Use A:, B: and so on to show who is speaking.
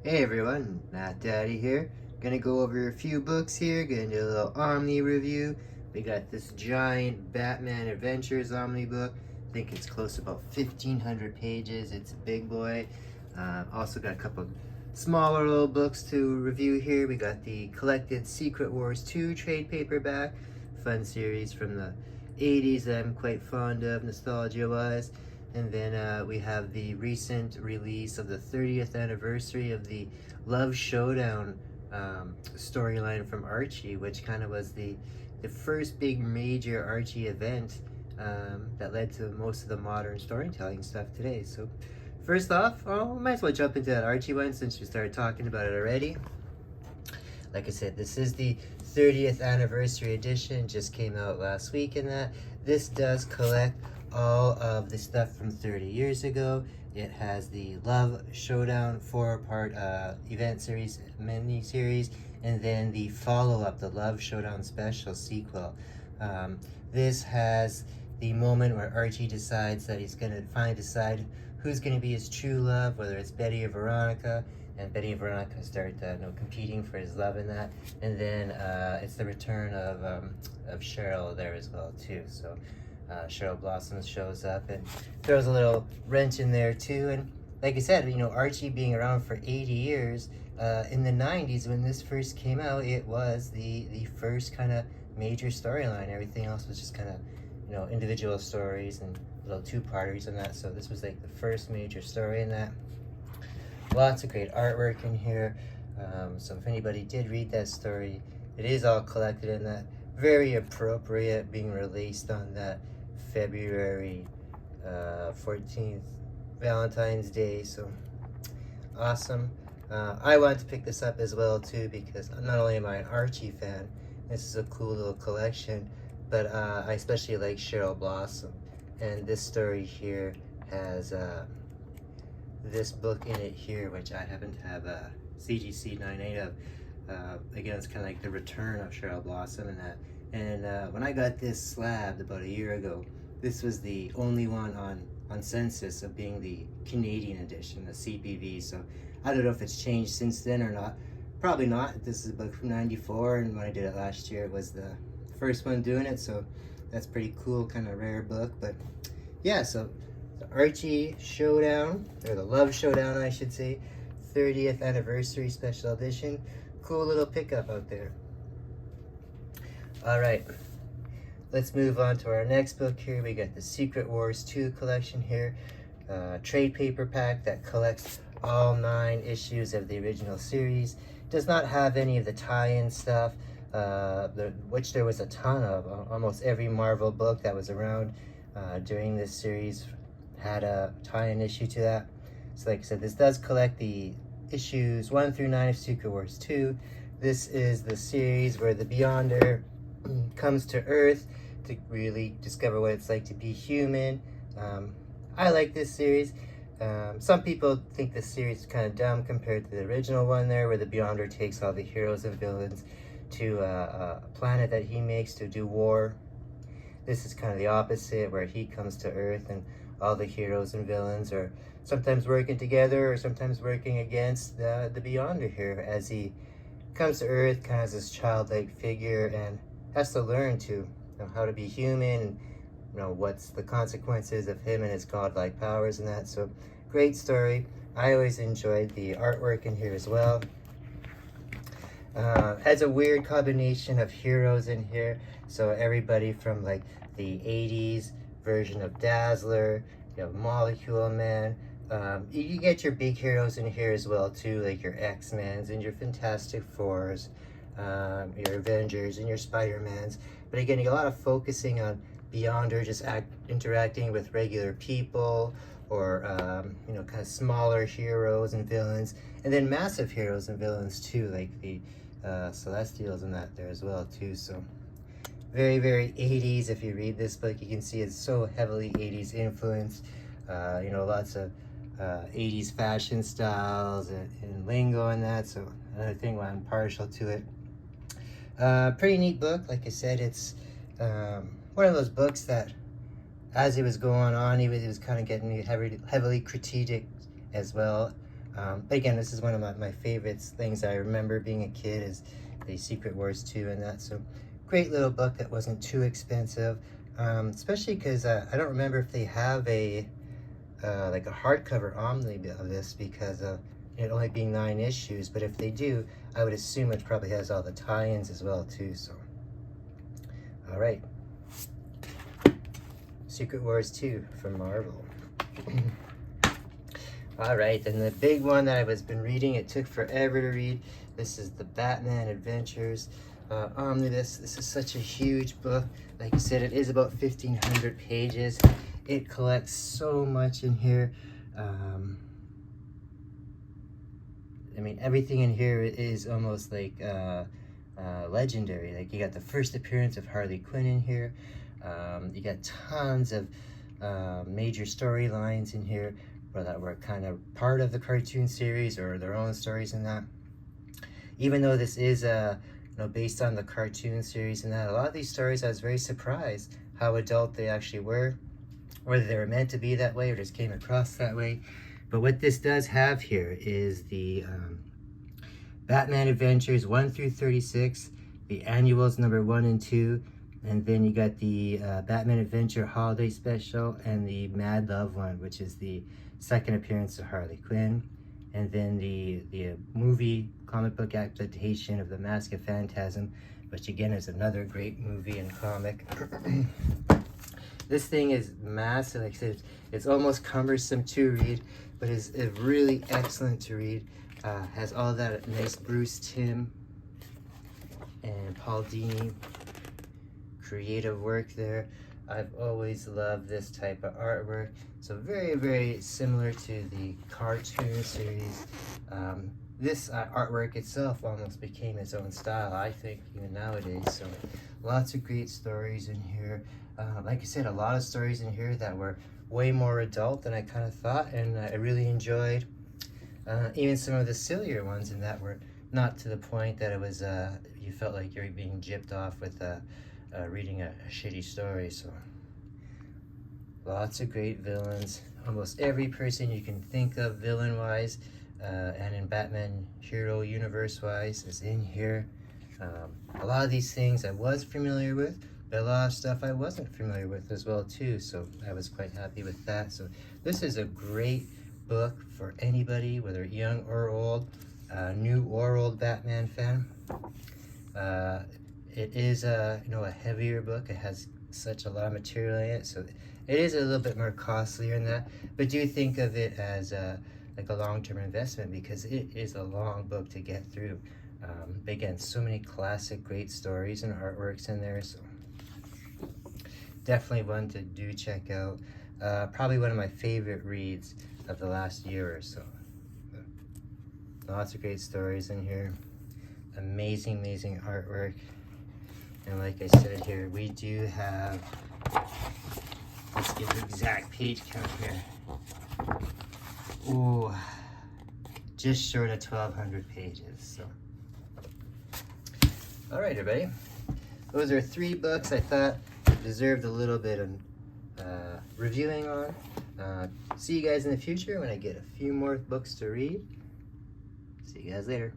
A: Hey everyone, Matt Daddy here. Gonna go over a few books here, gonna do a little Omni review. We got this giant Batman Adventures Omni book. I think it's close to about 1,500 pages. It's a big boy. Also got a couple smaller little books to review here. We got the Collected Secret Wars 2 trade paperback. Fun series from the 80s that I'm quite fond of, nostalgia-wise. And then we have the recent release of the 30th anniversary of the Love Showdown storyline from Archie, which kind of was the first big major Archie event that led to most of the modern storytelling stuff today. So first off, might as well jump into that Archie one since we started talking about it already. Like I said, this is the 30th anniversary edition, just came out last week, and that this does collect all of the stuff from 30 years ago. It has the Love Showdown 4-part event series, mini-series, and then the follow-up, the Love Showdown special sequel. This has the moment where Archie decides that he's going to finally decide who's going to be his true love, whether it's Betty or Veronica, and Betty and Veronica start competing for his love in that. And then it's the return of Cheryl there as well too. So Cheryl Blossom shows up and throws a little wrench in there too. And like I said, Archie being around for 80 years, in the 90s when this first came out, it was the first kind of major storyline. Everything else was just kind of, individual stories and little two-parters and that. So this was like the first major story in that. Lots of great artwork in here. So if anybody did read that story, it is all collected in that. Very appropriate, being released on that February 14th, Valentine's Day. So awesome. I wanted to pick this up as well too because not only am I an Archie fan, this is a cool little collection, but I especially like Cheryl Blossom. And this story here has this book in it here, which I happen to have a CGC 9.8 of. Again, it's kind of like the return of Cheryl Blossom and that. And when I got this slab about a year ago, this was the only one on census of being the Canadian edition, the CPV. So I don't know if it's changed since then or not. Probably not. This is a book from '94, and when I did it last year, it was the first one doing it. So that's pretty cool, kind of rare book. But yeah, so the Archie Showdown, or the Love Showdown, I should say, 30th anniversary special edition. Cool little pickup out there. All right, let's move on to our next book here. We got the Secret Wars 2 collection here, trade paperback that collects all 9 issues of the original series. Does not have any of the tie-in stuff, which there was a ton of. Almost every Marvel book that was around during this series had a tie-in issue to that. So like I said, this does collect the issues 1 through 9 of Secret Wars 2. This is the series where the Beyonder comes to Earth to really discover what it's like to be human. I like this series. Some people think this series is kind of dumb compared to the original one there, where the Beyonder takes all the heroes and villains to a planet that he makes to do war. This is kind of the opposite, where he comes to Earth and all the heroes and villains are sometimes working together or sometimes working against the Beyonder here, as he comes to Earth kind of as this childlike figure and has to learn to how to be human and what's the consequences of him and his godlike powers and that. So great story. I always enjoyed the artwork in here as well. Has a weird combination of heroes in here. So everybody from like the 80s version of Dazzler, you have Molecule Man. You get your big heroes in here as well too, like your X-Mens and your Fantastic Fours, your Avengers and your Spider-Mans. But again, you get a lot of focusing on Beyonder just interacting with regular people, or kind of smaller heroes and villains, and then massive heroes and villains too, like the Celestials and that there as well too. So very, very 80s. If you read this book, you can see it's so heavily 80s influenced. Lots of 80s fashion styles and lingo and that. So another thing why I'm partial to it. Pretty neat book. Like I said, it's one of those books that as it was going on, he was kind of getting heavily critiqued as well. But again, this is one of my favorites. Things I remember being a kid is the Secret Wars 2 and that. So great little book that wasn't too expensive, especially because I don't remember if they have a like a hardcover Omni of this, because it only being 9 issues. But if they do, I would assume it probably has all the tie-ins as well too. So all right, Secret Wars 2 from Marvel. All right, and the big one that I've been reading, it took forever to read. This is the Batman Adventures Omnibus. This is such a huge book. Like I said, it is about 1,500 pages. It collects so much in here. I mean, everything in here is almost like legendary. Like, you got the first appearance of Harley Quinn in here. You got tons of major storylines in here that were kind of part of the cartoon series or their own stories in that. Even though this is based on the cartoon series and that, a lot of these stories I was very surprised how adult they actually were, whether they were meant to be that way or just came across that way. But what this does have here is the Batman Adventures 1 through 36, the annuals number 1 and 2, and then you got the Batman Adventure Holiday Special and the Mad Love one, which is the second appearance of Harley Quinn, and then the movie comic book adaptation of The Mask of Phantasm, which again is another great movie and comic. This thing is massive. Like I said, it's almost cumbersome to read, but is really excellent to read. Has all that nice Bruce Timm and Paul Dini creative work there. I've always loved this type of artwork. So very, very similar to the cartoon series. This artwork itself almost became its own style, I think, even nowadays. So lots of great stories in here. Like I said, a lot of stories in here that were way more adult than I kind of thought, and I really enjoyed even some of the sillier ones, and that were not to the point that it was you felt like you were being gypped off with reading a shitty story. So lots of great villains. Almost every person you can think of villain-wise and in Batman hero universe-wise is in here. A lot of these things I was familiar with, but a lot of stuff I wasn't familiar with as well too, so I was quite happy with that. So this is a great book for anybody, whether young or old, new or old Batman fan. It is a heavier book. It has such a lot of material in it, so it is a little bit more costlier than that, but do think of it as like a long-term investment, because it is a long book to get through. Again, so many classic great stories and artworks in there, so definitely one to do check out. Probably one of my favorite reads of the last year or so. Lots of great stories in here. Amazing artwork. And like I said here, we do have, let's get the exact page count here. Ooh, just short of 1,200 pages. So, all right, everybody. Those are 3 books I thought deserved a little bit of reviewing on. See you guys in the future when I get a few more books to read. See you guys later.